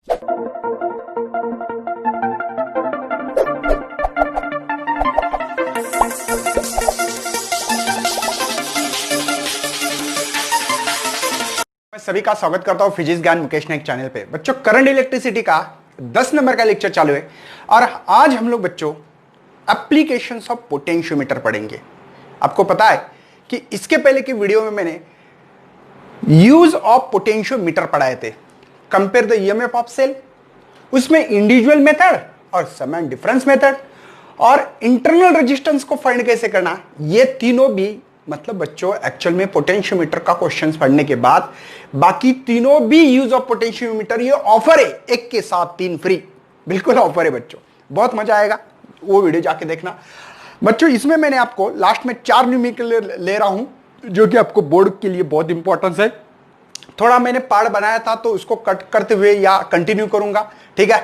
मैं सभी का स्वागत करता हूं फिजिक्स ज्ञान मुकेश नायक चैनल पे। बच्चों, करंट इलेक्ट्रिसिटी का 10 नंबर का लेक्चर चालू है और आज हम लोग बच्चों एप्लीकेशंस ऑफ पोटेंशियोमीटर पढ़ेंगे। आपको पता है कि इसके पहले की वीडियो में मैंने यूज ऑफ पोटेंशियोमीटर पढ़ाए थे, compare the EMF of cell, उसमें इंडिविजुअल मेथड और सम एंड डिफरेंस मेथड और इंटरनल रेजिस्टेंस को फाइंड कैसे करना, ये तीनों भी मतलब बच्चों एक्चुअल में पोटेंशियोमीटर का क्वेश्चंस पढ़ने के बाद बाकी तीनों भी यूज ऑफ पोटेंशियोमीटर ये ऑफर है, एक के साथ 3 फ्री, बिल्कुल ऑफर है बच्चों, बहुत मजा आएगा, वो वीडियो जाके देखना। बच्चों इसमें मैंने आपको लास्ट में 4 न्यूमेरिकल ले रहा हूं जो कि आपको बोर्ड के लिए बहुत इंपॉर्टेंस है। थोड़ा मैंने पार्ट बनाया था तो उसको कट करते हुए या कंटिन्यू करूंगा, ठीक है।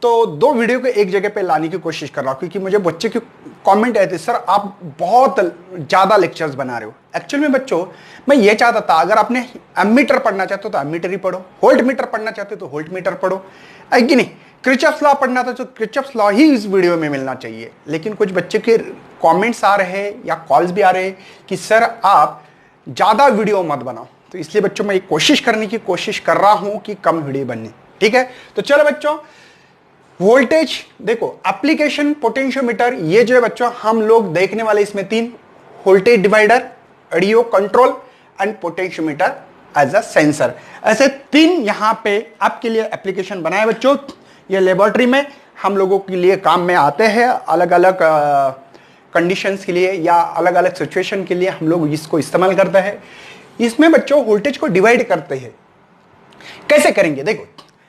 तो 2 वीडियो को एक जगह पे लाने की कोशिश कर रहा हूं क्योंकि मुझे बच्चे के कमेंट आए थे, सर आप बहुत ज्यादा लेक्चर्स बना रहे हो। एक्चुअल में बच्चों मैं ये चाहता था, अगर आपने एमीटर पढ़ना चाहते हो तो एमीटर ही पढ़ो, वोल्ट मीटर पढ़ना चाहते हो तो वोल्ट मीटर पढ़ो, है कि नहीं। किरचॉफ्स लॉ पढ़ना था तो किरचॉफ्स लॉ ही इस वीडियो में मिलना चाहिए। लेकिन कुछ बच्चे के कॉमेंट्स आ रहे हैं या कॉल्स भी आ रहे हैं कि सर आप ज्यादा वीडियो मत बनाओ, तो इसलिए बच्चों मैं कोशिश करने की कोशिश कर रहा हूं कि कम वीडियो बनने, ठीक है। तो चलो बच्चों, वोल्टेज देखो, एप्लीकेशन पोटेंशियोमीटर, ये जो है बच्चों हम लोग देखने वाले इसमें 3, voltage divider, audio control and potentiometer as a sensor, ऐसे 3 यहां पे आपके लिए एप्लीकेशन बनाए बच्चों। ये लेबोरेटरी में हम लोगों के लिए काम में आते हैं, अलग अलग कंडीशंस के लिए या अलग अलग सिचुएशन के लिए हम लोग इसको इस्तेमाल करते हैं। इसमें बच्चों वोल्टेज को डिवाइड करते हैं, कैसे करेंगे देखो।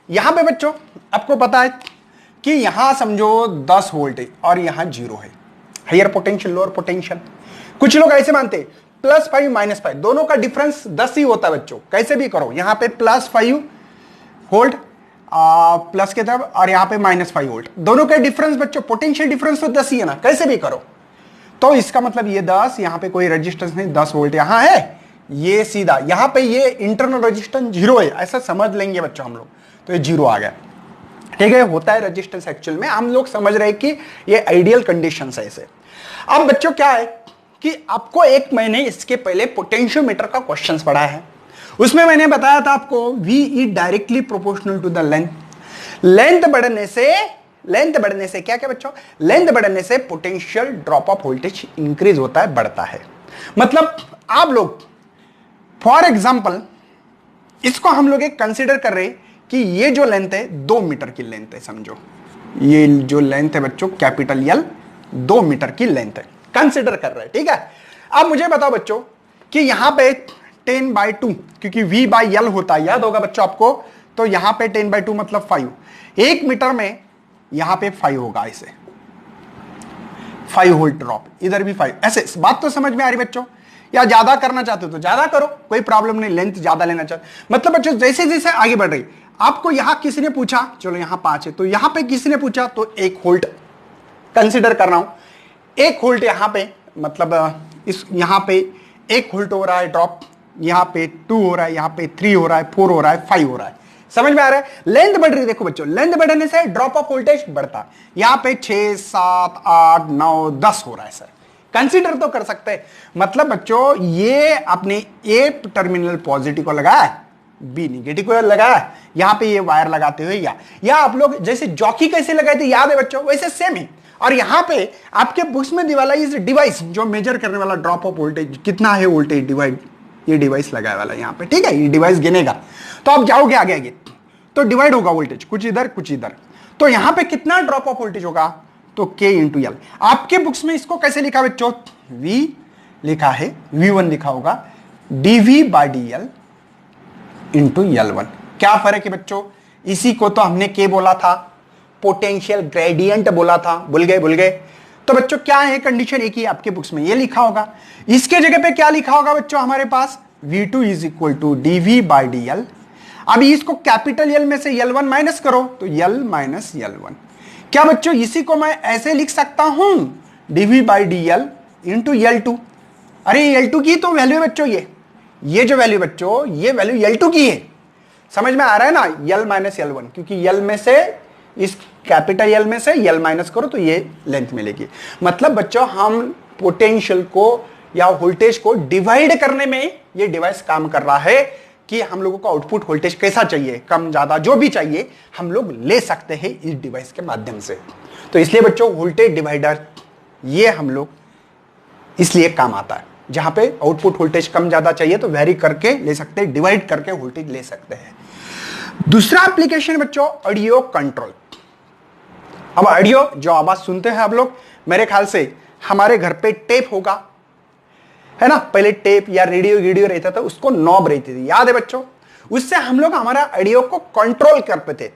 यहां पे बच्चों आपको पता है कि यहां समझो 10 वोल्ट है और यहां 0 है, हायर पोटेंशियल लोअर पोटेंशियल। कुछ लोग ऐसे मानते हैं +5 -5 दोनों का डिफरेंस 10 ही होता है बच्चों, कैसे भी करो। यहां पे +5 वोल्ट प्लस के तरफ और यहां पे -5 वोल्ट, दोनों का डिफरेंस बच्चों पोटेंशियल डिफरेंस तो 10 ही है ना, कैसे भी करो। तो इसका मतलब ये 10, यहां पे कोई रेजिस्टेंस नहीं, 10 वोल्ट यहां है, ये सीधा यहां पे ये इंटरनल रेजिस्टेंस 0 है, ऐसा समझ लेंगे बच्चों हम लोग। तो ये 0 आ गया, ठीक है। होता है रेजिस्टेंस, एक्चुअल में हम लोग समझ रहे हैं कि ये आइडियल कंडीशंस है ऐसे। अब बच्चों क्या है कि आपको एक महीने इसके पहले पोटेंशियोमीटर का क्वेश्चंस पढ़ा है, उसमें मैंने बताया था आपको V is directly proportional to the length. Length बढ़ने से क्या क्या बच्चों, लेंथ बढ़ने से potential drop of voltage increase होता है, बढ़ता है। मतलब आप लोग फॉर एग्जाम्पल इसको हम लोग एक कंसिडर कर रहे हैं कि ये जो लेंथ है 2 मीटर की लेंथ है, समझो ये जो लेंथ है बच्चों कैपिटल L 2 मीटर की लेंथ है, कंसिडर कर रहे हैं, ठीक है। अब मुझे बताओ बच्चों कि यहां पे 10/2 क्योंकि V/L होता है, याद होगा बच्चों आपको, तो यहां पे 10/2 मतलब 5, 1 मीटर में यहां पे 5 होगा, ऐसे 5 वोल्ट ड्रॉप, इधर भी 5, ऐसे बात तो समझ में आ रही बच्चों। या ज्यादा करना चाहते हो तो ज्यादा करो, कोई प्रॉब्लम नहीं, लेंथ ज्यादा लेना चाहते मतलब बच्चों जैसे जैसे आगे बढ़ रही। आपको यहां किसी ने पूछा, चलो यहां 5 है, तो यहां पे किसी ने पूछा तो 1 वोल्ट कंसिडर कर रहा हूं, 1 वोल्ट यहां पे, मतलब इस यहां पे 1 वोल्ट हो रहा है ड्रॉप, यहां पे 2 हो रहा है, यहां पे 3 हो रहा है, 4 हो रहा है, 5 हो रहा है, समझ में आ रहा है। लेंथ बढ़ रही है, देखो बच्चों लेंथ बढ़ने से ड्रॉप ऑफ वोल्टेज बढ़ता, यहां पे 6 7 8 9 10 हो रहा है सर, कंसीडर तो कर सकते हैं। मतलब बच्चों ये आपने ए टर्मिनल पॉजिटिव को लगाया, बी निगेटिव को लगाया, यहां पे ये वायर लगाते हुए या आप लोग जैसे जॉकी कैसे लगाए थे याद है बच्चों, वैसे सेम है। और यहां पे आपके बुक्स में दिवाला इस डिवाइस जो मेजर करने वाला ड्रॉप ऑफ वोल्टेज कितना है, वोल्टेज डिवाइड, ये डिवाइस लगाया वाला यहां पे, ठीक है, ये डिवाइस गिनेगा। तो आप जाओगे आगे आगे तो डिवाइड होगा वोल्टेज, कुछ इधर कुछ इधर, तो यहां पे कितना ड्रॉप ऑफ वोल्टेज होगा, तो K × L। आपके बुक्स में इसको कैसे लिखा बच्चों, V लिखा है, V1 लिखा होगा, dV/dL × L1। क्या फर्क है बच्चों, इसी को तो हमने K बोला था, पोटेंशियल ग्रेडियंट बोला था, भूल गए। तो बच्चों क्या है कंडीशन, एक ही आपके बुक्स में ये लिखा होगा। इसके जगह पे क्या लिखा होगा बच्चों हमारे पास, V2 = dV/dL। अभी इसको कैपिटल L में से L1 माइनस करो तो L - L1। क्या बच्चों इसी को मैं ऐसे लिख सकता हूं, dV/dL × L2। अरे L2 की तो वैल्यू बच्चों, ये जो वैल्यू बच्चों, ये वैल्यू L2 की है, समझ में आ रहा है ना, L माइनस L1, क्योंकि L में से इस कैपिटल L में से L माइनस करो तो ये लेंथ मिलेगी। मतलब बच्चों हम पोटेंशियल को या वोल्टेज को डिवाइड करने में ये डिवाइस काम कर रहा है कि हम लोगों को आउटपुट वोल्टेज कैसा चाहिए, कम ज्यादा जो भी चाहिए हम लोग ले सकते हैं इस डिवाइस के माध्यम से। तो इसलिए बच्चों वोल्टेज डिवाइडर ये हम लोग इसलिए काम आता है, जहां पे आउटपुट वोल्टेज कम ज्यादा चाहिए तो वेरी करके ले सकते हैं, डिवाइड करके वोल्टेज ले सकते हैं। दूसरा एप्लीकेशन बच्चों ऑडियो कंट्रोल। अब ऑडियो जो आवाज सुनते हैं आप लोग, मेरे ख्याल से हमारे घर पे टेप होगा, है ना, पहले टेप या रेडियो रहता था, उसको नॉब रहती थी, याद है बच्चों, उससे हम लोग हमारा ऑडियो को कंट्रोल करते थे,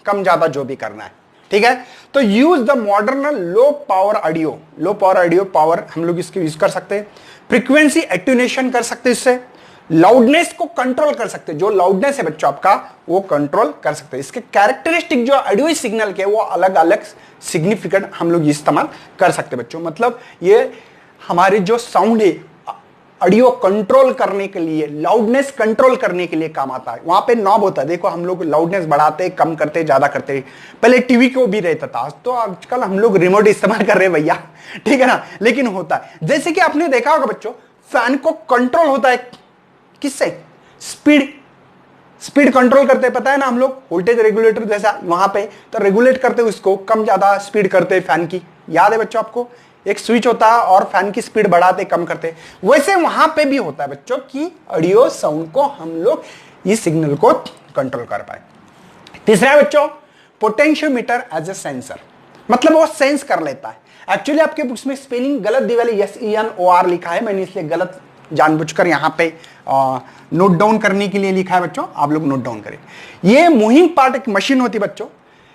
कम ज्यादा जो भी करना है, ठीक है। तो use the modern low power audio power हम लोग इसके यूज कर सकते हैं, फ्रीक्वेंसी एट्यूनेशन कर सकते हैं, इससे लाउडनेस को कंट्रोल कर सकते हैं, जो लाउडनेस है बच्चों आपका वो कंट्रोल कर सकते हैं। इसके कैरेक्टरिस्टिक जो ऑडियो सिग्नल के वो अलग अलग सिग्निफिकेंट हम लोग इस्तेमाल कर सकते हैं बच्चों। मतलब ये हमारे जो साउंड है ऑडियो कंट्रोल करने के लिए, लाउडनेस कंट्रोल करने के लिए काम आता है। वहां पे नॉब होता है, देखो हम लोग लाउडनेस बढ़ाते कम करते ज्यादा करते, पहले टीवी को भी रहता था, तो आजकल हम लोग रिमोट इस्तेमाल कर रहे हैं भैया, ठीक है ना, लेकिन होता है। जैसे कि आपने देखा होगा बच्चों फैन को कंट्रोल होता है किससे, स्पीड कंट्रोल करते हैं, पता है ना हम लोग, वोल्टेज रेगुलेटर जैसा वहां पे तो रेगुलेट करते उसको, कम ज्यादा स्पीड करते फैन की, याद है बच्चों आपको, एक स्विच होता है और फैन की स्पीड बढ़ाते कम करते। वैसे वहां पे भी होता है बच्चों कि ऑडियो साउंड को हम लोग इस सिग्नल को कंट्रोल कर पाए। तीसरा है बच्चों पोटेंशियोमीटर एज ए सेंसर, मतलब वो सेंस कर लेता है। एक्चुअली आपके बुक्स में स्पेलिंग गलत दी वाली SENOR लिखा है, मैंने इसलिए गलत जानबूझकर यहां पे नोट डाउन करने के लिए लिखा है बच्चों, आप लोग नोट डाउन करें। ये मूविंग पार्ट एक मशीन होती है बच्चों,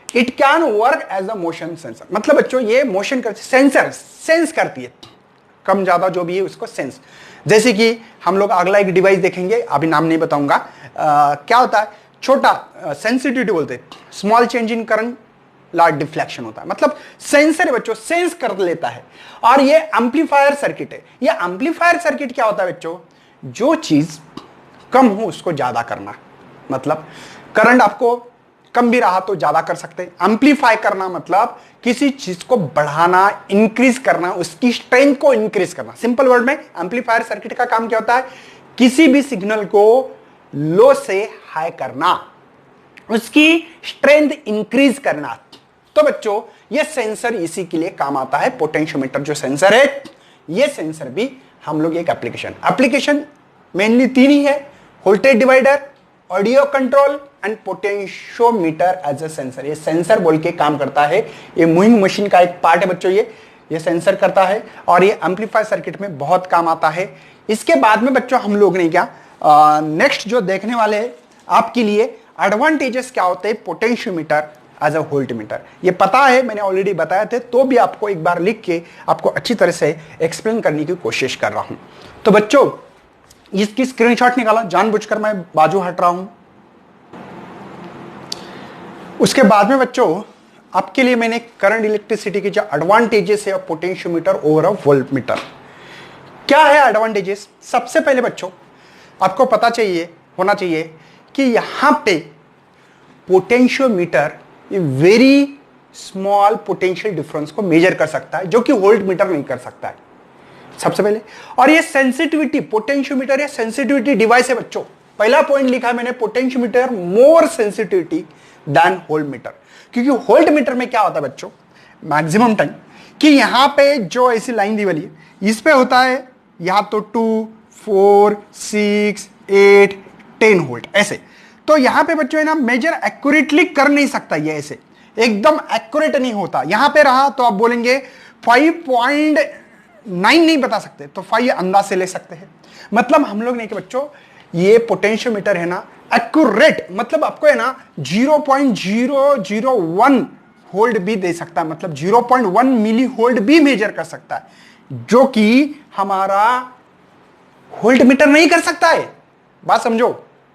it can work as a motion sensor, मतलब बच्चों ये मोशन करती, सेंसर सेंस करती है, कम ज्यादा जो भी है उसको सेंस। जैसे कि हम लोग अगला एक डिवाइस देखेंगे, अभी नाम नहीं बताऊंगा, क्या होता है, छोटा सेंसिटिविटी बोलते हैं, small change in current large deflection होता है, मतलब सेंसर है बच्चों, सेंस कर लेता है। और ये एम्पलीफायर सर्किट है। ये एम्पलीफायर सर्किट क्या होता है बच्चों, जो चीज कम हो उसको ज्यादा करना, मतलब करंट आपको कम भी रहा तो ज्यादा कर सकते हैं। एम्पलीफाई करना मतलब किसी चीज को बढ़ाना, इंक्रीज करना, उसकी स्ट्रेंथ को इंक्रीज करना। सिंपल वर्ड में एम्पलीफायर सर्किट का काम क्या होता है, किसी भी सिग्नल को लो से हाई करना, उसकी स्ट्रेंथ इंक्रीज करना। तो बच्चों ये सेंसर इसी के लिए काम आता है। पोटेंशियोमीटर जो सेंसर है, ये सेंसर भी हम लोग एक एप्लीकेशन मेनली 3 ही है, voltage divider, audio control and potentiometer as a sensor. ये सेंसर बोल के काम करता है, ये मूविंग मशीन का एक पार्ट है बच्चों, ये सेंसर करता है और ये एम्पलीफायर सर्किट में बहुत काम आता है। इसके बाद में बच्चों हम लोग ने क्या नेक्स्ट जो देखने वाले हैं आपके लिए एडवांटेजेस क्या होते हैं पोटेंशियोमीटर एज अ वोल्टमीटर। ये पता है, मैंने ऑलरेडी बताया थे, तो भी आपको एक बार लिख के आपको अच्छी तरह से एक्सप्लेन करने की कोशिश कर रहा हूं। तो बच्चों इसकी स्क्रीनशॉट निकाला, जानबूझकर मैं बाजू हट रहा हूं। उसके बाद में बच्चों आपके लिए मैंने करंट इलेक्ट्रिसिटी के जो एडवांटेजेस है पोटेंशियोमीटर ओवर अ वोल्टमीटर, क्या है एडवांटेजेस। सबसे पहले बच्चों आपको पता होना चाहिए कि यहां पे potentiometer very small potential difference को मेजर कर सकता है, जो कि वोल्टमीटर नहीं कर सकता है, सबसे पहले। और ये सेंसिटिविटी, पोटेंशियोमीटर ये सेंसिटिविटी डिवाइस है बच्चों। पहला पॉइंट लिखा है मैंने, पोटेंशियोमीटर मोर सेंसिटिविटी देन वोल्टमीटर। क्योंकि वोल्टमीटर में क्या होता है बच्चों, मैक्सिमम टाइम कि यहां पे जो ऐसी लाइन दी वाली है, इस पे होता है या तो 2, 4, 6, 8, 10 वोल्ट ऐसे। तो यहां पे बच्चों है ना मेजर एक्यूरेटली कर नहीं सकता, ये ऐसे एकदम एक्यूरेट नहीं होता। यहां पे रहा तो आप बोलेंगे 5.9 नहीं बता सकते, तो 5 अंदाज से ले सकते हैं। मतलब हम लोग नहीं कि बच्चों ये पोटेंशियोमीटर है ना एक्यूरेट, मतलब आपको है ना 0.001 वोल्ट भी दे सकता है, मतलब 0.1 मिली वोल्ट भी मेजर कर सकता है, जो कि हमारा वोल्टमीटर नहीं कर सकता है। बात समझो,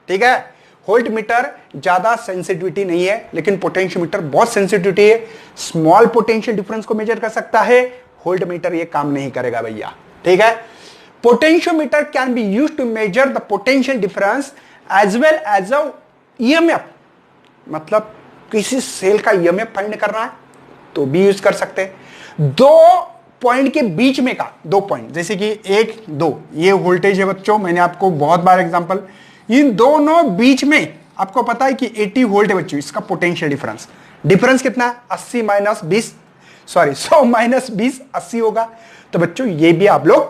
ठीक है। वोल्टमीटर ज्यादा सेंसिटिविटी नहीं है, लेकिन पोटेंशियोमीटर बहुत सेंसिटिविटी है, स्मॉल पोटेंशियल डिफरेंस को मेजर कर सकता है। वोल्टमीटर ये काम नहीं करेगा भैया, ठीक है। Potentiometer can be used to measure the potential difference as well as a EMF मतलब किसी सेल का ईएमएफ फाइंड करना है तो भी यूज कर सकते हैं। दो पॉइंट के बीच में का, दो पॉइंट जैसे कि 1 2 ये वोल्टेज है बच्चों, मैंने आपको बहुत बार एग्जांपल, इन दोनों बीच में आपको पता है कि 80 वोल्ट है बच्चों, इसका पोटेंशियल डिफरेंस कितना है 80 माइनस 20, सॉरी 100 माइनस 20 80 होगा। तो बच्चों ये भी आप लोग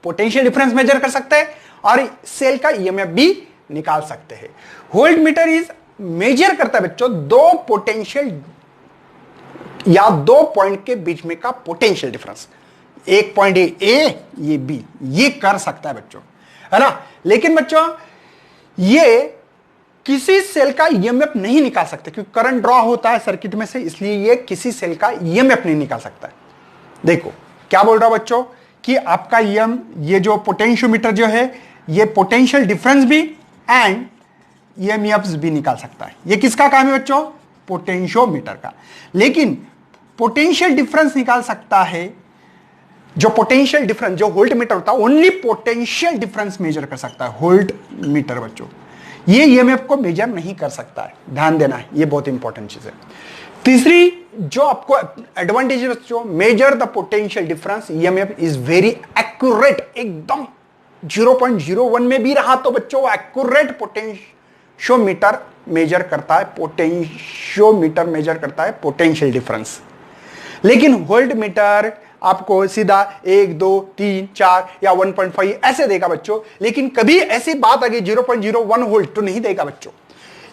पोटेंशियल डिफरेंस मेजर कर सकते हैं और सेल का ईएमएफ भी निकाल सकते हैं। वोल्ट मीटर इज मेजर करता है बच्चों दो पोटेंशियल या दो पॉइंट के बीच में का पोटेंशियल डिफरेंस, एक पॉइंट ए ये बी, ये कर सकता है बच्चों, है ना। लेकिन बच्चों ये किसी सेल का ईएमएफ नहीं निकाल सकते क्योंकि करंट ड्रॉ होता है सर्किट में से, इसलिए ये किसी सेल का ईएमएफ नहीं निकाल सकता है। देखो क्या बोल रहा हूं बच्चों कि आपका ये जो पोटेंशियोमीटर जो है ये पोटेंशियल डिफरेंस भी एंड ईएमएफ भी निकाल सकता है। ये किसका काम है बच्चों? पोटेंशियोमीटर का। लेकिन पोटेंशियल डिफरेंस निकाल सकता है जो पोटेंशियल डिफरेंस, जो वोल्ट मीटर होता है ओनली पोटेंशियल डिफरेंस मेजर कर सकता है वोल्ट मीटर बच्चों, ये ईएमएफ को मेजर नहीं कर सकता है, ध्यान देना है, ये बहुत इंपॉर्टेंट चीज है। तीसरी जो आपको एडवांटेज है बच्चों, major the potential difference EMF is very accurate, एकदम 0.01 में भी रहा तो बच्चों एक्यूरेट पोटेंशियोमीटर मेजर करता है, पोटेंशियोमीटर मेजर करता है पोटेंशियल डिफरेंस। लेकिन वोल्ट मीटर आपको सीधा 1 2 3 4 या 1.5 ऐसे देगा बच्चों, लेकिन कभी ऐसी बात आ गई 0.01 वोल्ट तो नहीं देगा बच्चों।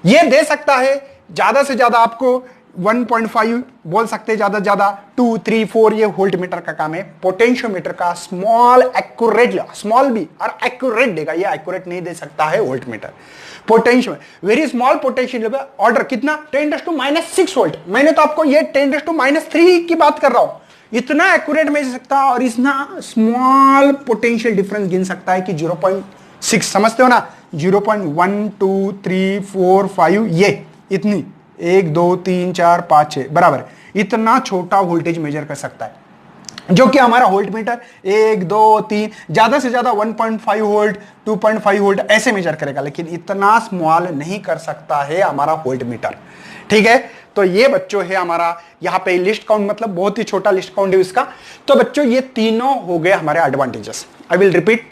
ये दे सकता है ज्यादा से ज्यादा आपको 1.5 बोल सकते हैं, ज्यादा से ज्यादा 2 3 4, ये वोल्ट मीटर का काम है। पोटेंशियोमीटर का स्मॉल एक्यूरेट, स्मॉल भी और एक्यूरेट देगा, ये एक्यूरेट नहीं दे सकता है volt meter. Potential very small potential level order कितना 10⁻⁻6 वोल्ट, मैंने तो आपको ये 10⁻³ की बात कर रहा हूं, इतना एक्यूरेट मिल सकता है और इतना स्मॉल पोटेंशियल डिफरेंस गिन सकता है कि 0.6, समझते हो ना, 0.1 2 3 4 5 ये इतनी 1 2 3 4 5 6 बराबर, इतना छोटा वोल्टेज मेजर कर सकता है, जो कि हमारा वोल्ट मीटर 1 2 3 ज्यादा से ज्यादा 1.5 वोल्ट 2.5 वोल्ट ऐसे मेजर करेगा, लेकिन इतना स्मॉल नहीं कर सकता है हमारा वोल्ट मीटर। ठीक है, तो ये बच्चों है हमारा यहां पे लिस्ट काउंट, मतलब बहुत ही छोटा लिस्ट काउंट है इसका। तो बच्चों ये तीनों हो गए हमारे advantages. I will repeat,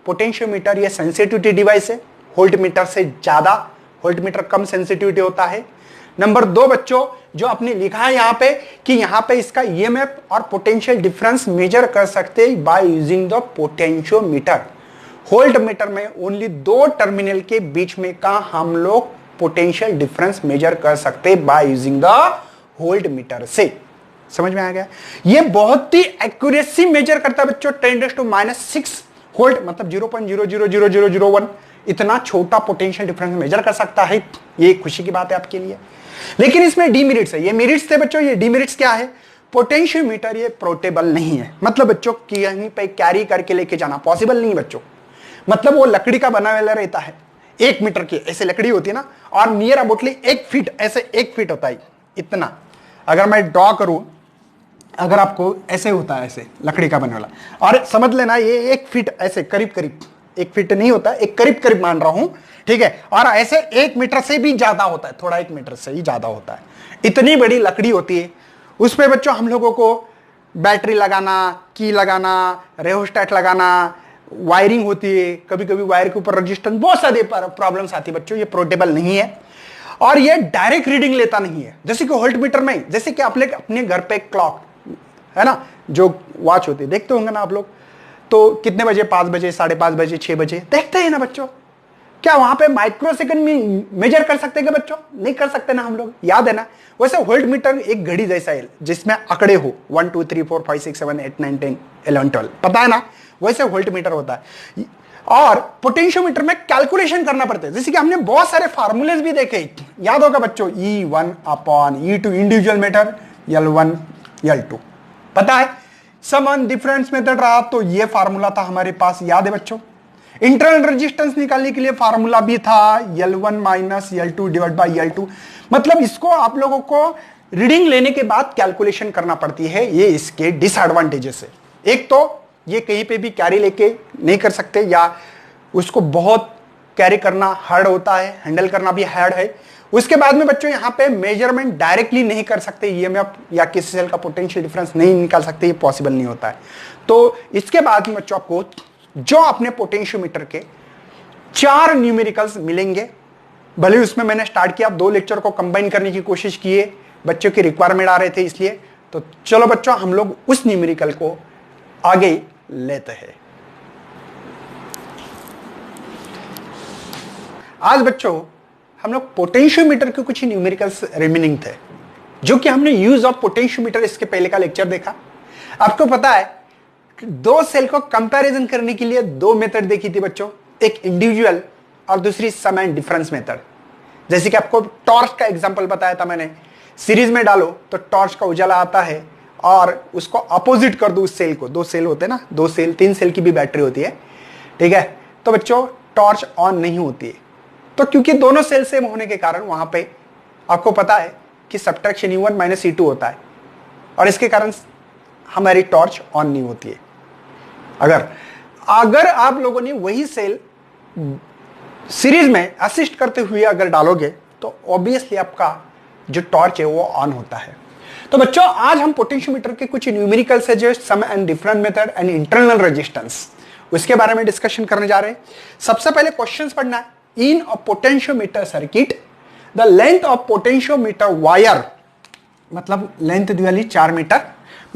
potentiometer ये सेंसिटिविटी डिवाइस है, वोल्ट मीटर से ज्यादा, वोल्ट मीटर कम सेंसिटिविटी होता है। नंबर 2 बच्चों जो आपने लिखा है यहां पे कि यहां पे इसका ईएमएफ और पोटेंशियल डिफरेंस मेजर कर सकते हैं by using the potentiometer. Volt meter में ओनली 2 टर्मिनल के बीच में का हम लोग पोटेंशियल डिफरेंस मेजर कर सकते by using the volt meter से। समझ में आ गया? ये बहुत ही एक्यूरेसी मेजर करता है बच्चों, 10⁻⁶ वोल्ट मतलब 0.000001, इतना छोटा पोटेंशियल डिफरेंस मेजर कर सकता है। ये खुशी की बात है आपके लिए। लेकिन इसमें डीमेरिट्स है, ये मेरिट्स थे बच्चों, ये डीमेरिट्स क्या है? पोटेंशियोमीटर ये पोर्टेबल नहीं है, मतलब बच्चों कहीं पे कैरी करके लेके जाना पॉसिबल नहीं बच्चों, मतलब वो लकड़ी का बना हुआ रहता है, 1 मीटर की ऐसे लकड़ी होती है ना, और नियर अबाउटली 1 फीट, ऐसे 1 फीट होता है इतना। अगर मैं ड्रॉ करूं, अगर आपको ऐसे होता है, ऐसे लकड़ी का बने वाला, और समझ लेना ये 1 फीट ऐसे करीब करीब, 1 फीट नहीं होता, एक करीब करीब मान रहा हूं, ठीक है, और ऐसे 1 मीटर से भी ज्यादा होता है, थोड़ा 1 मीटर से ही ज्यादा होता है, इतनी बड़ी लकड़ी होती है। उस पे बच्चों हम लोगों को बैटरी लगाना, की लगाना, रेहोस्टैट लगाना, वायरिंग होती है, कभी कभी वायर के ऊपर रजिस्टेंस, बहुत सारी प्रॉब्लम्स आती है बच्चों, ये पोर्टेबल नहीं है और ये डायरेक्ट रीडिंग लेता नहीं है। जैसे कि वोल्ट मीटर में, जैसे कि आप लोग अपने घर पे क्लॉक है ना, जो वॉच होती है, देखते होंगे ना आप लोग, तो कितने बजे, 5 बजे, 5:30 बजे, 6 बजे देखते हैं ना बच्चों, क्या वहां पे माइक्रो सेकंड में मेजर कर सकते हैं क्या बच्चों? नहीं कर सकते ना हम लोग, याद है ना। वैसे वोल्ट मीटर एक घड़ी जैसा है जिसमें आंकड़े हो 1 2 3 4 5 6 7 8 9 10 11 12, पता है ना, वैसे वोल्ट मीटर होता है। और पोटेंशियोमीटर में कैलकुलेशन करना पड़ता है, जैसे कि हमने बहुत सारे फार्मूलेज भी देखे, याद होगा बच्चों, E1/E2 individual metre, L1 L2, पता है। सम डिफरेंस मेथड रहा तो ये फार्मूला था हमारे पास, याद है बच्चों। इंटरनल रेजिस्टेंस निकालने के लिए फार्मूला भी था L1 minus L2 divide by L2, मतलब इसको आप लोगों को रीडिंग लेने के बाद कैलकुलेशन करना पड़ती है, ये इसके डिसएडवांटेजेस है। एक तो ये कहीं पे भी कैरी लेके नहीं कर सकते, या उसको बहुत कैरी करना हार्ड होता है, हैंडल करना भी हार्ड है। उसके बाद में बच्चों यहाँ पे मेजरमेंट डायरेक्टली नहीं कर सकते, ईएमएफ या किसी सेल का पोटेंशियल डिफरेंस नहीं निकाल सकते, ये पॉसिबल नहीं होता है। तो इसके बाद में बच्चों आपको जो अपने पोटेंशियोमीटर के 4 न्यूमेरिकल्स मिलेंगे। भले उसमें मैंने स्टार्ट किया, 2 लेक्चर को कंबाइन करने की कोशिश किए, बच्चों की रिक्वायरमेंट आ रहे थे इसलिए। तो चलो बच्चों हम लोग उस न्यूमेरिकल को आगे लेते हैं। आज बच्चों हम लोग पोटेंशियोमीटर के कुछ न्यूमेरिकल्स रिमेनिंग थे, जो कि हमने यूज ऑफ पोटेंशियोमीटर इसके पहले का लेक्चर देखा। आपको पता है 2 सेल को कंपैरिजन करने के लिए 2 मेथड देखी थी बच्चों, एक इंडिविजुअल और दूसरी सम एंड डिफरेंस मेथड। जैसे कि आपको टॉर्च का एग्जांपल बताया था मैंने, सीरीज में डालो तो टॉर्च का उजाला आता है और उसको अपोजिट कर दो उस सेल को, 2 सेल होते हैं ना, 2 सेल 3 सेल की भी बैटरी होती है, ठीक है। तो बच्चों टॉर्च ऑन नहीं होती है, तो क्योंकि दोनों सेल सेम होने के कारण वहां पे आपको पता है कि सब्ट्रैक्शन E1 माइनस E2 होता है और इसके कारण हमारी टॉर्च ऑन नहीं होती है। अगर आप लोगों ने वही सेल सीरीज में असिस्ट करते हुए अगर डालोगे तो ऑब्वियसली आपका जो टॉर्च है वो ऑन होता है। तो बच्चों आज हम पोटेंशियोमीटर के कुछ न्यूमेरिकल्स है, जो sum and different method and internal resistance, उसके बारे में डिस्कशन करने जा रहे हैं। सबसे पहले क्वेश्चंस पढ़ना है। In a potentiometer circuit the length of potentiometer wire, मतलब लेंथ दी वाली 4 मीटर,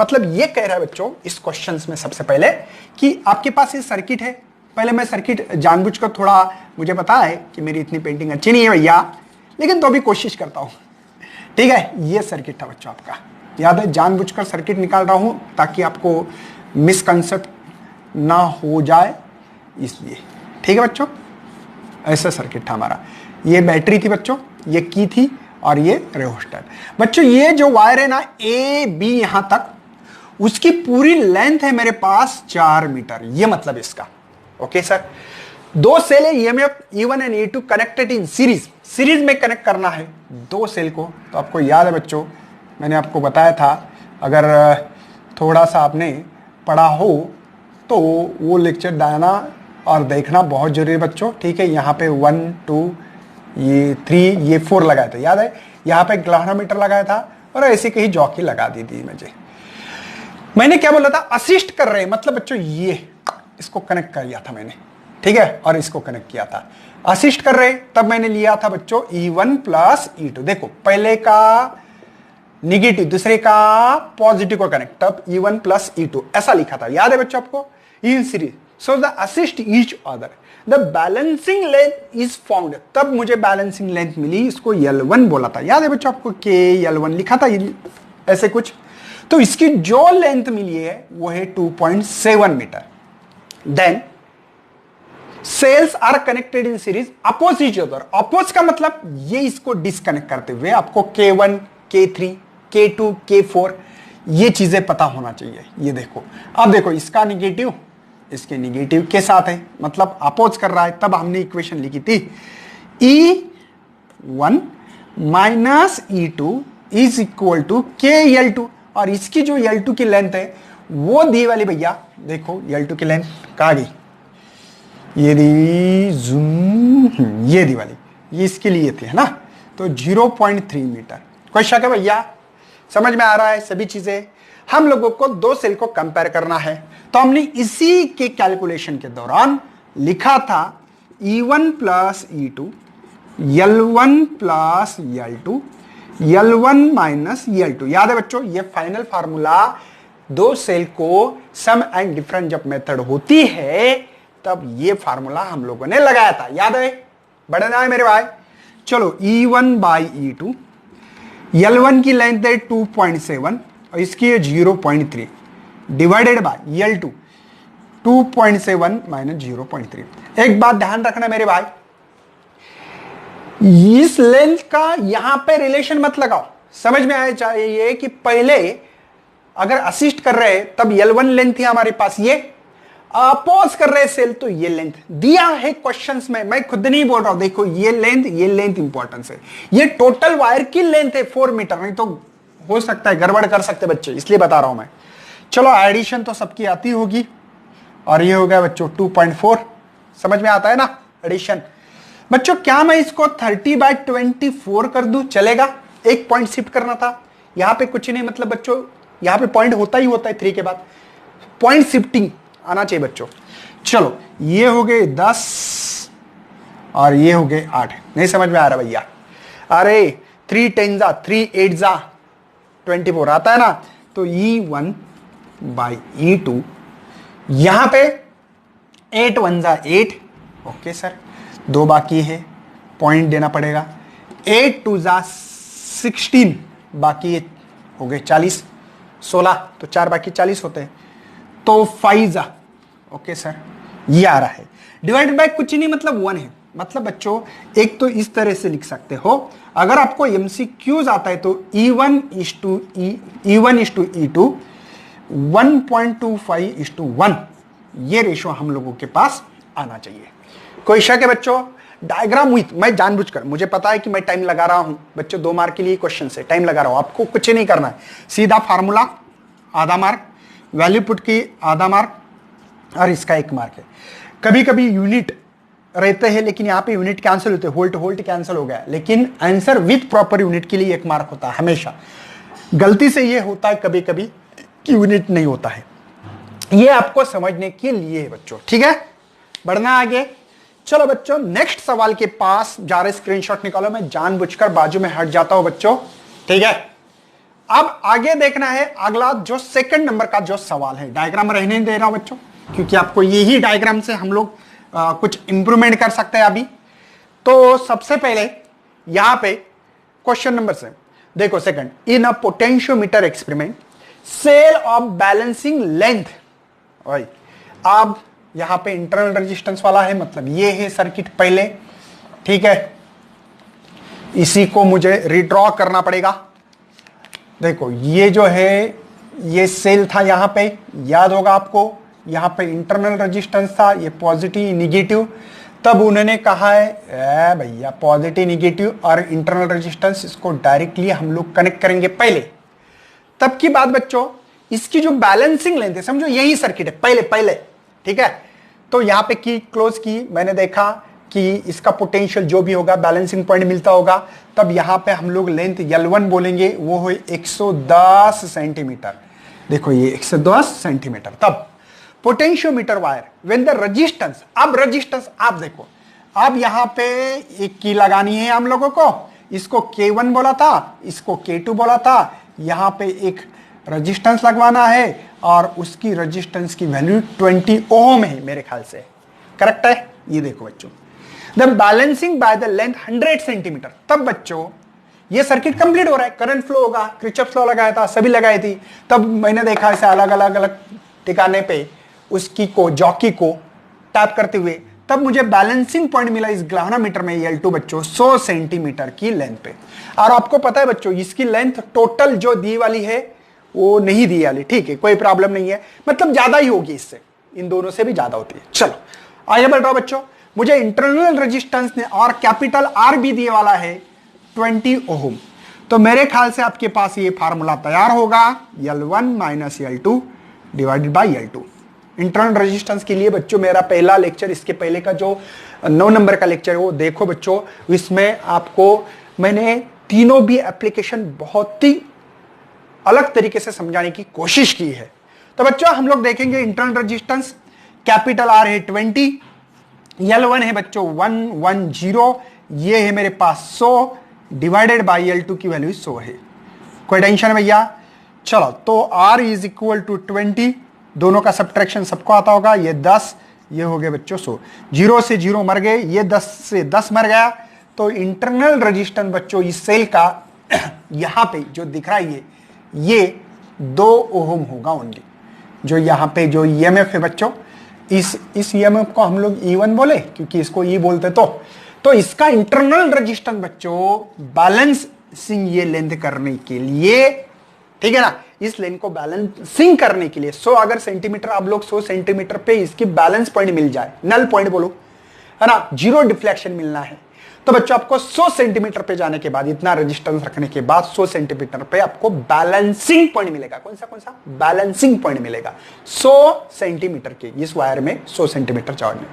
मतलब ये कह रहा है बच्चों इस क्वेश्चंस में सबसे पहले कि आपके पास ये सर्किट है। पहले मैं सर्किट जानबूझकर, थोड़ा मुझे पता है कि मेरी इतनी पेंटिंग अच्छी नहीं है भैया, लेकिन तो भी कोशिश करता हूं, ठीक है। ये सर्किट था बच्चों आपका, याद है, जानबूझकर सर्किट निकाल रहा हूं ताकि आपको मिसकंसेप्ट ना हो जाए, इसलिए, ठीक है बच्चों। ऐसा सर्किट था हमारा, ये बैटरी थी बच्चों, ये की थी और ये रेहोस्टेट। बच्चों ये जो वायर है ना ए बी यहां तक, उसकी पूरी लेंथ है मेरे पास 4 मीटर, ये मतलब इसका, ओके सर। 2 सेल है EMF E1 and E2 connected in series, series में कनेक्ट करना है 2 सेल को। तो आपको याद है बच्चों, मैंने आपको बताया था, अगर थोड़ा सा आपने पढ़ा हो तो वो लेक्चर डालना और देखना बहुत जरूरी है बच्चों, ठीक है। यहाँ पे 1 2 ये 3 ये 4 लगाया था, याद है। यहाँ पे ग्लानोमीटर लगाया था और ऐसे कहीं जॉकी लगा दी थी मैंने क्या बोला था, असिस्ट कर रहे हैं, मतलब बच्चों ये इसको कनेक्ट कर लिया था मैंने, ठीक है, और इसको कनेक्ट किया था। असिस्ट कर रहे तब मैंने लिया था बच्चों E1 प्लस E2। देखो पहले का निगेटिव, दूसरे का पॉजिटिव को कनेक्ट, तब E1 प्लस E2 ऐसा लिखा था, याद है बच्चों आपको, in series. So the assist each other, the balancing length is found, तब मुझे बैलेंसिंग लेंथ मिली, इसको L1 बोला था, याद है बच्चों आपको, K L1 लिखा था ऐसे कुछ। तो इसकी जो लेंथ मिली है वो है 2.7 metre. Then cells are connected in series opposite each other, oppose का मतलब ये इसको डिस्कनेक्ट करते हुए आपको K1 K3 K2 K4 ये चीजें पता होना चाहिए। ये देखो, अब देखो इसका निगेटिव इसके निगेटिव के साथ है, मतलब अपोज कर रहा है। तब हमने इक्वेशन लिखी थी E1 minus E2 is equal to KL2, और इसकी जो L2 की लेंथ है वो दी वाली भैया, देखो L2 की लेंथ कहाँ गई, ये दी जूम, ये दी वाली, ये इसके लिए थे, है ना। तो 0.3 मीटर। कोई शक है भैया, समझ में आ रहा है सभी चीजें। हम लोगों को 2 सेल को कंपेयर करना है, तो हमने इसी के कैलकुलेशन के दौरान लिखा था E1 plus E2 L1 plus L2 L1 minus L2। याद है बच्चों, ये फाइनल फार्मूला 2 सेल को सम एंड डिफरेंट जब मेथड होती है तब ये फार्मूला हम लोगों ने लगाया था, याद है, बड़े ना है मेरे भाई। चलो E1 बाई E2, L1 की लेंथ है 2.7 और इसकी है 0.3 डिवाइडेड बाय L2 2.7 माइनस 0.3। एक बात ध्यान रखना मेरे भाई, इस लेंथ का यहां पे रिलेशन मत लगाओ, समझ में आया चाहिए कि पहले अगर असिस्ट कर रहे तब L1 लेंथ थी हमारे पास, ये अपोज कर रहे सेल तो ये लेंथ दिया है क्वेश्चंस में, मैं खुद नहीं बोल रहा हूं। देखो ये लेंथ इंपॉर्टेंस है, ये टोटल वायर की लेंथ है 4 मीटर, नहीं तो हो सकता है गड़बड़ कर सकते बच्चे, इसलिए बता रहा हूं मैं। चलो एडिशन तो सबकी आती होगी, और ये हो गया बच्चों 2.4, समझ में आता है ना एडिशन। बच्चों क्या मैं इसको 30/24 कर दूं, चलेगा? एक पॉइंट शिफ्ट करना था, यहां पे कुछ नहीं, मतलब बच्चों यहां पे पॉइंट होता ही होता है 3 के बाद, पॉइंट शिफ्टिंग आना चाहिए बच्चों। चलो ये हो गए 10 और ये हो गए 8। नहीं समझ में आ रहा भैया? अरे 3 10 जा 3 8 जा 24 आता है ना, तो E1/E2, यहां पे 8 1 जा 8, ओके सर, 2 बाकी है, पॉइंट देना पड़ेगा। 8 2 जा 16, बाकी है हो गए 40, 16 तो 4 बाकी 40 होते हैं, तो 5 जा, ओके सर, ये आ रहा है। डिवाइडेड बाय कुछ नहीं, मतलब 1 है। मतलब बच्चों एक तो इस तरह से लिख सकते हो, अगर आपको MCQs आता है तो E1:E2 1.25:1, ये रेशो हम लोगों के पास आना चाहिए। कोई शक है बच्चों? डायग्राम विथ, मैं जानबूझकर, मुझे पता है कि मैं टाइम लगा रहा हूं बच्चों, 2 मार्क के लिए क्वेश्चन से टाइम लगा रहा हूं, आपको कुछ नहीं करना है, सीधा फार्मूला आधा मार्क, वैल्यू पुट की आधा मार्क, और इसका 1 मार्क है। कभी कभी यूनिट रहते हैं, लेकिन यहाँ पे यूनिट कैंसिल होते हैं, होल्ट कैंसिल हो गया, लेकिन आंसर विथ प्रॉपर यूनिट के लिए 1 मार्क होता है हमेशा। गलती से ये होता है कभी कभी कि यूनिट नहीं होता है, ये आपको समझने के लिए है बच्चों, ठीक है? बढ़ना आगे। चलो बच्चों नेक्स्ट सवाल के पास जा रहे, स्क्रीनशॉट निकालो, मैं जानबूझकर बाजू में हट जाता हूं बच्चों, ठीक है? अब आगे देखना है अगला जो 2nd नंबर का जो सवाल है, डायग्राम रहने दे रहा हूं बच्चों, क्योंकि आपको यही डायग्राम से हम लोग कुछ इंप्रूवमेंट कर सकते हैं अभी। तो सबसे पहले यहां पे क्वेश्चन नंबर से देखो, 2nd, in a potentiometer experiment cell of balancing length, भाई अब यहां पे इंटरनल रेजिस्टेंस वाला है, मतलब ये है सर्किट पहले, ठीक है? इसी को मुझे रिड्रॉ करना पड़ेगा। देखो ये जो है ये सेल था, यहां पे याद होगा आपको, यहां पे इंटरनल रेजिस्टेंस था, ये पॉजिटिव निगेटिव, तब उन्होंने कहा है भैया पॉजिटिव निगेटिव और इंटरनल रेजिस्टेंस इसको डायरेक्टली हम लोग कनेक्ट करेंगे पहले। तब की बात बच्चों, इसकी जो बैलेंसिंग लेंथ है, समझो यही सर्किट है पहले, ठीक है? तो यहां पे की क्लोज की, मैंने देखा कि इसका पोटेंशियल जो भी होगा बैलेंसिंग पॉइंट मिलता होगा, तब यहां पे हम लोग लेंथ L1 बोलेंगे, वो है 110 सेंटीमीटर। देखो ये 110 सेंटीमीटर। तब potentiometer wire when the resistance, अब रेजिस्टेंस आप देखो, अब यहां पे एक की लगानी है हम लोगों को, इसको K1 बोला था, इसको K2 बोला था, यहां पे एक रेजिस्टेंस लगवाना है और उसकी रेजिस्टेंस की वैल्यू 20 ओम है मेरे ख्याल से, करेक्ट है? ये देखो बच्चों, the balancing by the length 100 centimetre. तब बच्चों ये सर्किट कंप्लीट हो रहा है, करंट फ्लो होगा, किरचॉफ लॉ लगाया था, सभी लगाई थी, तब मैंने देखा इसे अलग अलग ठिकाने पे उसकी को जॉकी को टैप करते हुए, तब मुझे बैलेंसिंग पॉइंट मिला इस ग्लावनोमीटर में L2 बच्चों 100 सेंटीमीटर की लेंथ पे। और आपको पता है बच्चों इसकी लेंथ टोटल जो दी वाली है वो नहीं दी वाली, ठीक है, कोई प्रॉब्लम नहीं है, मतलब ज्यादा ही होगी इससे, इन दोनों से भी ज्यादा होती है। चलो आगे बढ़ रहा हूं बच्चों, मुझे इंटरनल रेजिस्टेंस ने और कैपिटल R भी दिए वाला है 20 ओम, तो मेरे ख्याल से आपके पास ये फार्मूला तैयार होगा, L1 - L2 divided by L2। Internal resistance के लिए बच्चों मेरा पहला लेक्चर, इसके पहले का जो 9 नंबर का लेक्चर है वो देखो बच्चों, इसमें आपको मैंने तीनों भी एप्लीकेशन बहुत ही अलग तरीके से समझाने की कोशिश की है। तो बच्चों हम लोग देखेंगे इंटरनल रेजिस्टेंस, कैपिटल R है 20, L1 है बच्चों 110, ये है मेरे पास 100 डिवाइडेड बाई L2 की वैल्यू 100 है। कोई टेंशन है भैया? चलो तो R इज इक्वल टू 20, दोनों का सब्ट्रैक्शन सबको आता होगा, ये 10, ये हो गए बच्चों 100, 0 से 0 मर गए, ये 10 से 10 मर गया, तो इंटरनल रेजिस्टेंस बच्चों इस सेल का यहां पे जो दिख रहा है ये 2 ओम होगा ओनली। जो यहां पे जो EMF है बच्चों, इस EMF को हम लोग E1 बोले क्योंकि इसको E बोलते, तो इसका इंटरनल रेजिस्टेंस बच्चों बैलेंसिंग ये लेंथ करने के लिए, ठीक है ना, इस लेंथ को बैलेंसिंग करने के लिए 100 अगर सेंटीमीटर आप लोग 100 सेंटीमीटर पे इसकी बैलेंस पॉइंट मिल जाए, नल पॉइंट बोलो, है ना, 0 डिफ्लेक्शन मिलना है, तो बच्चों आपको 100 सेंटीमीटर पे जाने के बाद, इतना रेजिस्टेंस रखने के बाद 100 सेंटीमीटर पे आपको बैलेंसिंग पॉइंट मिलेगा। कौन सा बैलेंसिंग पॉइंट मिलेगा 100 सेंटीमीटर के, इस वायर में 100 सेंटीमीटर चौड़ाई में।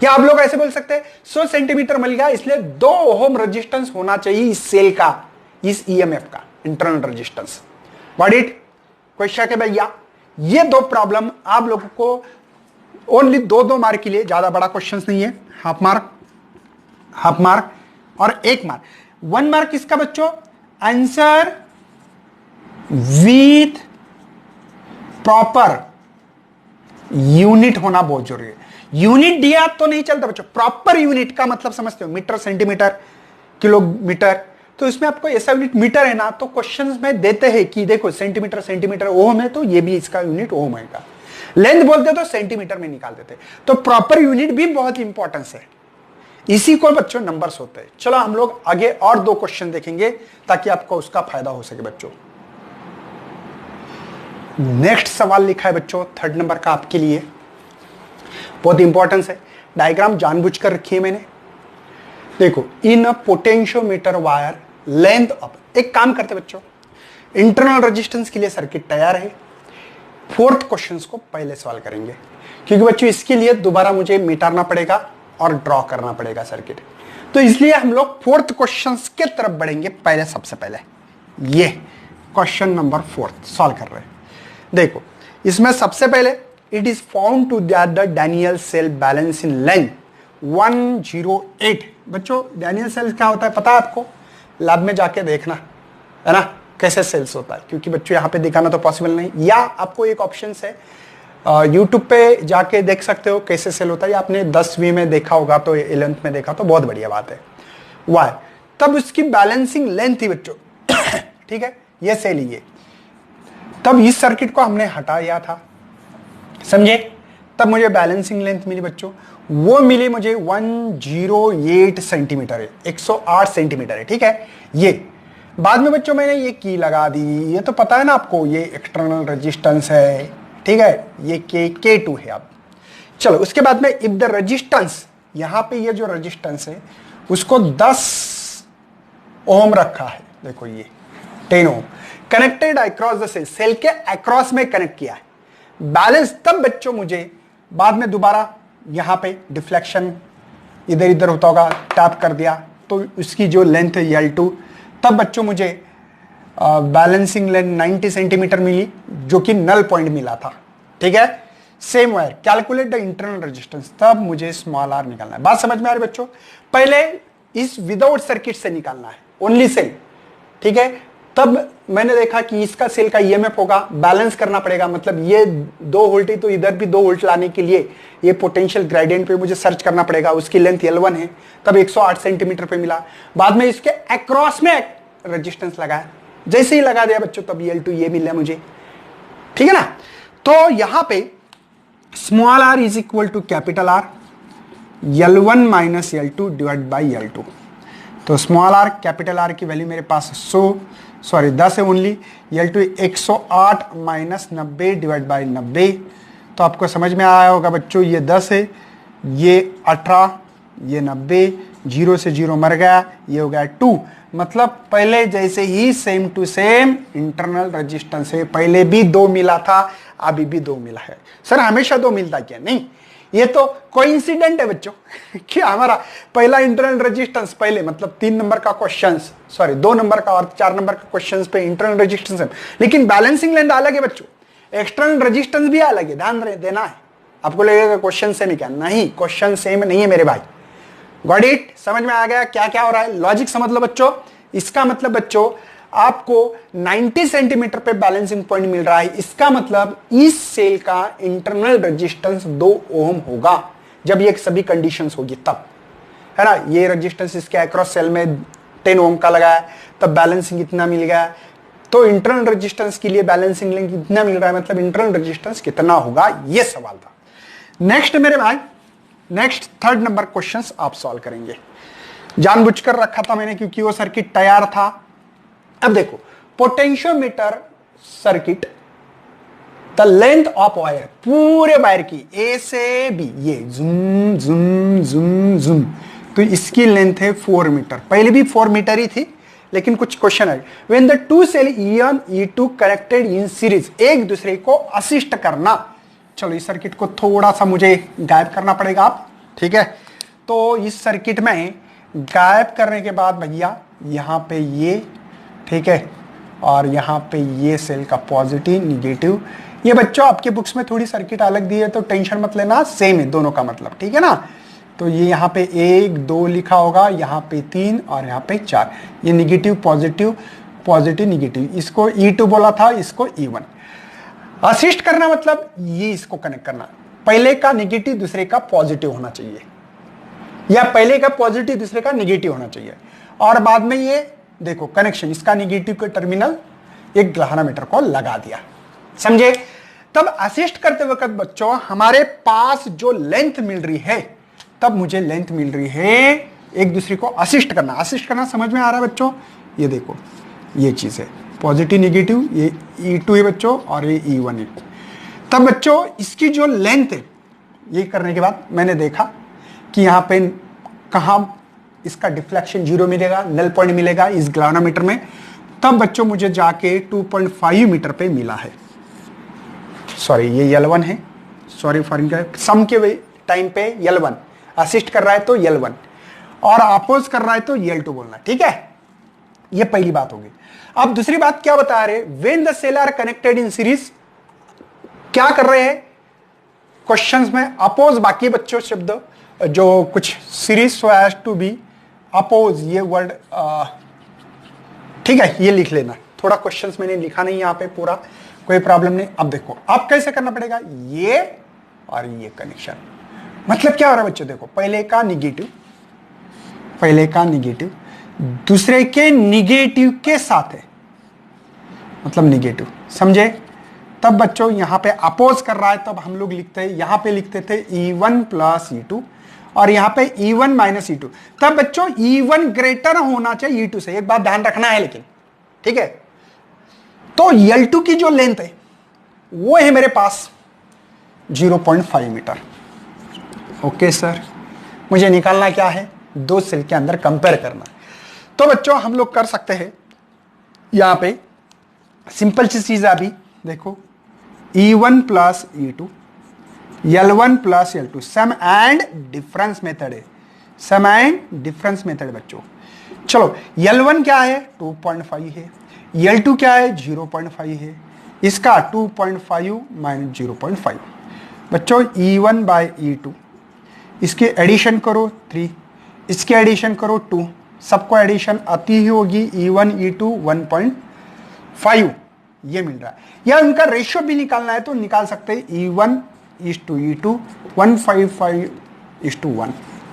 या आप लोग ऐसे बोल सकते हैं 100 सेंटीमीटर मिल गया, इसलिए 2 ओम रेजिस्टेंस होना चाहिए इस सेल का, इस ईएमएफ का internal resistance. What it question है भैया। ये 2 प्रॉब्लम आप लोगों को ओनली 2 मार्क के लिए, ज्यादा बड़ा क्वेश्चन नहीं है, हाफ मार्क और 1 मार्क। 1 मार्क इसका बच्चों आंसर विथ प्रॉपर यूनिट होना बहुत जरूरी है। यूनिट दिया तो नहीं चलता बच्चों, प्रॉपर यूनिट का मतलब समझते हो, मीटर, सेंटीमीटर, किलोमीटर। तो इसमें आपको ऐसा यूनिट मीटर है ना, तो क्वेश्चंस में देते हैं कि देखो सेंटीमीटर ओम है, तो ये भी इसका यूनिट ओम है। लेंथ बोलते तो सेंटीमीटर में निकाल देते। तो प्रॉपर यूनिट भी बहुत इंपॉर्टेंस है, इसी को बच्चों नंबर्स होते हैं। चलो हम लोग आगे और 2 क्वेश्चन देखेंगे ताकि आपको उसका फायदा हो सके बच्चों। नेक्स्ट सवाल लिखा है बच्चों 3rd नंबर का आपके लिए, बहुत इंपॉर्टेंस है। डायग्राम जानबूझकर रखी है मैंने। देखो, in a potentiometer wire length of, एक काम करते बच्चों, इंटरनल रेजिस्टेंस के लिए सर्किट तैयार है। 4th क्वेश्चन को पहले सॉल्व करेंगे, क्योंकि बच्चों इसके लिए दोबारा मुझे मिटाना पड़ेगा और ड्रॉ करना पड़ेगा सर्किट। तो इसलिए हम लोग 4th क्वेश्चन के तरफ बढ़ेंगे। पहले सबसे पहले ये क्वेश्चन नंबर 4 सॉल्व कर रहे हैं। देखो, इसमें सबसे पहले it is found to that the Daniell cell balance in length 108। बच्चों डैनियल सेल्स क्या होता है पता है आपको? लैब में जाके देखना है ना कैसे सेल्स होता है, क्योंकि बच्चों यहाँ पे दिखाना तो पॉसिबल नहीं। या आपको एक ऑप्शन है, यूट्यूब पे जाके देख सकते हो कैसे सेल होता है। या आपने 10वीं में देखा होगा तो 11th में देखा तो बहुत बढ़िया बात है। वाई तब उसकी बैलेंसिंग लेंथ थी बच्चों ठीक है, ये सेल ये। तब इस सर्किट को हमने हटाया था, समझे? तब मुझे बैलेंसिंग लेंथ मिली बच्चों, वो मिली मुझे 108 सेंटीमीटर है, 108 सेंटीमीटर है। ठीक है, ये बाद में बच्चों मैंने ये की लगा दी, ये तो पता है ना आपको, ये एक्सटर्नल रेजिस्टेंस है। ठीक है, ये K2 है। अब चलो उसके बाद में इफ द रेजिस्टेंस, यहां पे ये जो रेजिस्टेंस है उसको 10 ओम रखा है। देखो ये 10 ohm connected across the cell, cell के अक्रॉस में कनेक्ट किया है। बैलेंस तब बच्चों मुझे बाद में दोबारा यहां पे डिफ्लेक्शन इधर इधर होता होगा, टैप कर दिया तो उसकी जो लेंथ है L2, तब बच्चों मुझे बैलेंसिंग लेंथ 90 सेंटीमीटर मिली, जो कि नल पॉइंट मिला था। ठीक है, same wire calculate the internal resistance, तब मुझे स्मॉल आर निकालना है। बात समझ में आ रही बच्चों? पहले इस विदाउट सर्किट से निकालना है, ओनली सेल। ठीक है, तब मैंने देखा कि इसका सेल का ईएमएफ होगा, बैलेंस करना पड़ेगा। मतलब ये 2 वोल्ट है तो इधर भी 2 वोल्ट लाने के लिए ये पोटेंशियल ग्रेडियंट पे मुझे सर्च करना पड़ेगा। उसकी लेंथ L1 है, तब 108 सेंटीमीटर पे मिला। बाद में इसके अक्रॉस में रेजिस्टेंस लगाया, जैसे ही लगा दिया बच्चों तब L2 ये मिला मुझे। ठीक है ना? तो यहां पे small r is equal to capital R, L1 minus L2 divide by L2। तो स्मॉल r कैपिटल R की वैल्यू मेरे पास 10 है only. L2 108 minus 90 divide by 90। तो आपको समझ में आया होगा बच्चों, ये 10 है, ये 18, ये 90, 0 से 0 मर गया, ये हो गया 2। मतलब पहले जैसे ही same to same internal resistance है, पहले भी 2 मिला था, अभी भी 2 मिला है। सर हमेशा 2 मिलता क्या? नहीं, ये तो कोइंसिडेंट है बच्चों कि हमारा पहला इंटरनल रेजिस्टेंस पहले, मतलब 3 नंबर का क्वेश्चन, सॉरी 2 नंबर का और 4 नंबर का क्वेश्चन पे इंटरनल रेजिस्टेंस है, लेकिन बैलेंसिंग लेंथ अलग है बच्चों, एक्सटर्नल रेजिस्टेंस भी अलग है, ध्यान देना है। आपको लगेगा क्वेश्चन सेम है क्या? नहीं, क्वेश्चन सेम नहीं है मेरे भाई। Got it? समझ में आ गया क्या क्या हो रहा है? लॉजिक समझ लो बच्चों। इसका मतलब बच्चों आपको 90 सेंटीमीटर पे बैलेंसिंग पॉइंट मिल रहा है, इसका मतलब इस सेल का इंटरनल रेजिस्टेंस 2 ओम होगा जब ये सभी कंडीशंस होगी तब, है ना? ये रेजिस्टेंस इसके अक्रॉस सेल में 10 ओम का लगा है, तब बैलेंसिंग इतना मिल गया। तो इंटरनल रेजिस्टेंस के लिए बैलेंसिंग लिंक इतना मिल रहा है, मतलब इंटरनल रेजिस्टेंस कितना होगा, ये सवाल था। नेक्स्ट मेरे भाई, नेक्स्ट 3rd नंबर क्वेश्चंस आप सॉल्व करेंगे। जानबूझकर रखा था मैंने क्योंकि वो सर्किट तैयार था। अब देखो, potentiometer circuit, the length of wire, पूरे वायर की A से B, ये जूम जूम जूम जूम, तो तो इसकी लेंथ है 4 मीटर, पहले भी 4 मीटर ही थी, लेकिन कुछ क्वेश्चन है। When the two cell E1 E2 connected in series, एक दूसरे को असिस्ट करना। चलो इस सर्किट को थोड़ा सा मुझे गायब करना पड़ेगा आप, ठीक है। तो इस सर्किट में गायब करने के बाद भैया यहां पे ये, ठीक है, और यहां पे ये सेल का पॉजिटिव निगेटिव। ये बच्चों आपके बुक्स में थोड़ी सर्किट अलग दी है तो टेंशन मत लेना, सेम है दोनों का मतलब, ठीक है ना। तो ये यहाँ पे 1 2 लिखा होगा, यहाँ पे 3 और यहाँ पे 4। ये निगेटिव पॉजिटिव पॉजिटिव निगेटिव, इसको E2 बोला था, इसको E1। असिस्ट करना मतलब ये इसको कनेक्ट करना, पहले का निगेटिव दूसरे का पॉजिटिव होना चाहिए, या पहले का पॉजिटिव दूसरे का निगेटिव होना चाहिए। और बाद में ये देखो कनेक्शन, इसका निगेटिव के टर्मिनल एक ग्लाहनामीटर को लगा दिया, समझे। तब असिस्ट करते वक्त बच्चों हमारे पास जो लेंथ मिल रही है, तब मुझे लेंथ मिल रही है एक दूसरे को असिस्ट करना। असिस्ट करना समझ में आ रहा है बच्चों, ये देखो ये चीज है पॉजिटिव निगेटिव, ये E2 है बच्चों और ये E1 है। तब बच्चों इसकी जो लेंथ है, ये करने के बाद मैंने देखा कि यहां पे कहां इसका डिफ्लेक्शन 0 मिलेगा, नल पॉइंट मिलेगा इस ग्लावनोमीटर में। तब बच्चों मुझे जाके 2.5 मीटर पे मिला है। सॉरी ये L1 है, सॉरी फॉर सम के टाइम पे L1 असिस्ट कर रहा है तो L1, और अपोज कर रहा है तो L2 बोलना, ठीक है। ये पहली बात होगी। अब दूसरी बात क्या बता रहे, when the cell are connected in series, क्या कर रहे हैं क्वेश्चंस में अपोज, बाकी बच्चों शब्द जो कुछ series so as to be oppose, ये वर्ड ठीक है, ये लिख लेना। थोड़ा क्वेश्चंस मैंने लिखा नहीं यहां पे पूरा, कोई प्रॉब्लम नहीं। अब देखो अब कैसे करना पड़ेगा, ये और ये कनेक्शन, मतलब क्या हो रहा है बच्चों, देखो पहले का निगेटिव, पहले का निगेटिव दूसरे के निगेटिव के साथ है, मतलब निगेटिव, समझे। तब बच्चों यहां पे अपोज कर रहा है, तब हम लोग लिखते हैं, यहां पे लिखते थे E1 प्लस E2 और यहां पे E1 माइनस E2। तब बच्चों E1 ग्रेटर होना चाहिए E2 से, एक बात ध्यान रखना है लेकिन, ठीक है। तो L2 की जो लेंथ है वो है मेरे पास 0.5 मीटर। ओके सर, मुझे निकालना क्या है, दो सेल के अंदर कंपेयर करना। तो बच्चों हम लोग कर सकते हैं यहां पे सिंपल सी चीज है, अभी देखो E1 plus E2, L1 plus L2, sum and difference method है, सम एंड डिफरेंस मेथड बच्चों। चलो L1 क्या है 2.5 है, L2 क्या है 0.5 है, इसका 2.5 माइनस 0.5 बच्चों E1 बाय E2, इसके एडिशन करो 3, इसके एडिशन करो 2, सबको एडिशन आती ही होगी E1 E2 1.5 ये मिल रहा है। या उनका रेशियो भी निकालना है तो निकाल सकते हैं E1 to E2 155:1,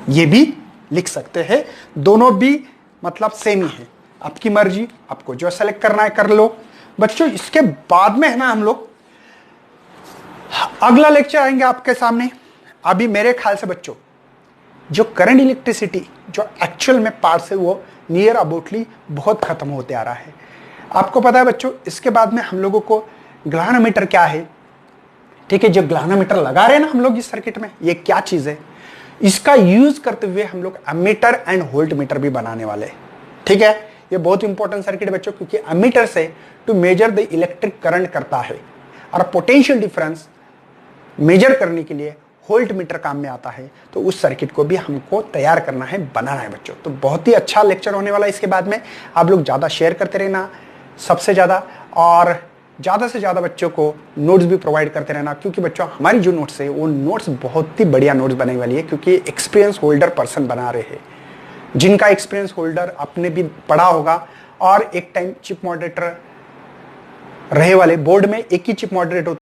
ये भी लिख सकते हैं, दोनों भी मतलब सेम ही है। आपकी मर्जी, आपको जो सेलेक्ट करना है कर लो बच्चों। इसके बाद में है ना हम लोग अगला लेक्चर आएंगे आपके सामने। अभी मेरे ख्याल से बच्चों जो करंट इलेक्ट्रिसिटी जो एक्चुअल में पार्ट्स है वो नियर अबाउटली बहुत खत्म होते आ रहा है। आपको पता है बच्चों, इसके बाद में हम लोगों को ग्लाहनोमीटर क्या है, ठीक है, जो ग्लाहनोमीटर लगा रहे हैं ना हम लोग इस सर्किट में, ये क्या चीज है, इसका यूज करते हुए हम लोग एमीटर एंड वोल्ट मीटर भी बनाने वाले हैं, ठीक है। ये बहुत इंपॉर्टेंट सर्किट है बच्चों, क्योंकि एमीटर से to measure the electric current करता है और पोटेंशियल डिफरेंस मेजर करने के लिए वोल्ट मीटर काम में आता है। तो उस सर्किट को भी हमको तैयार करना है, बनाना है बच्चों। तो बहुत ही अच्छा लेक्चर होने वाला है इसके बाद में। आप लोग ज़्यादा शेयर करते रहना सबसे ज़्यादा, और ज़्यादा से ज़्यादा बच्चों को नोट्स भी प्रोवाइड करते रहना, क्योंकि बच्चों हमारी जो नोट्स है वो नोट्स बहुत ही बढ़िया नोट्स बनने वाली है, क्योंकि एक्सपीरियंस होल्डर पर्सन बना रहे हैं, जिनका एक्सपीरियंस होल्डर आपने भी पढ़ा होगा, और एक टाइम चिप मॉडरेटर रहे वाले बोर्ड में एक ही चिप मॉडरेटर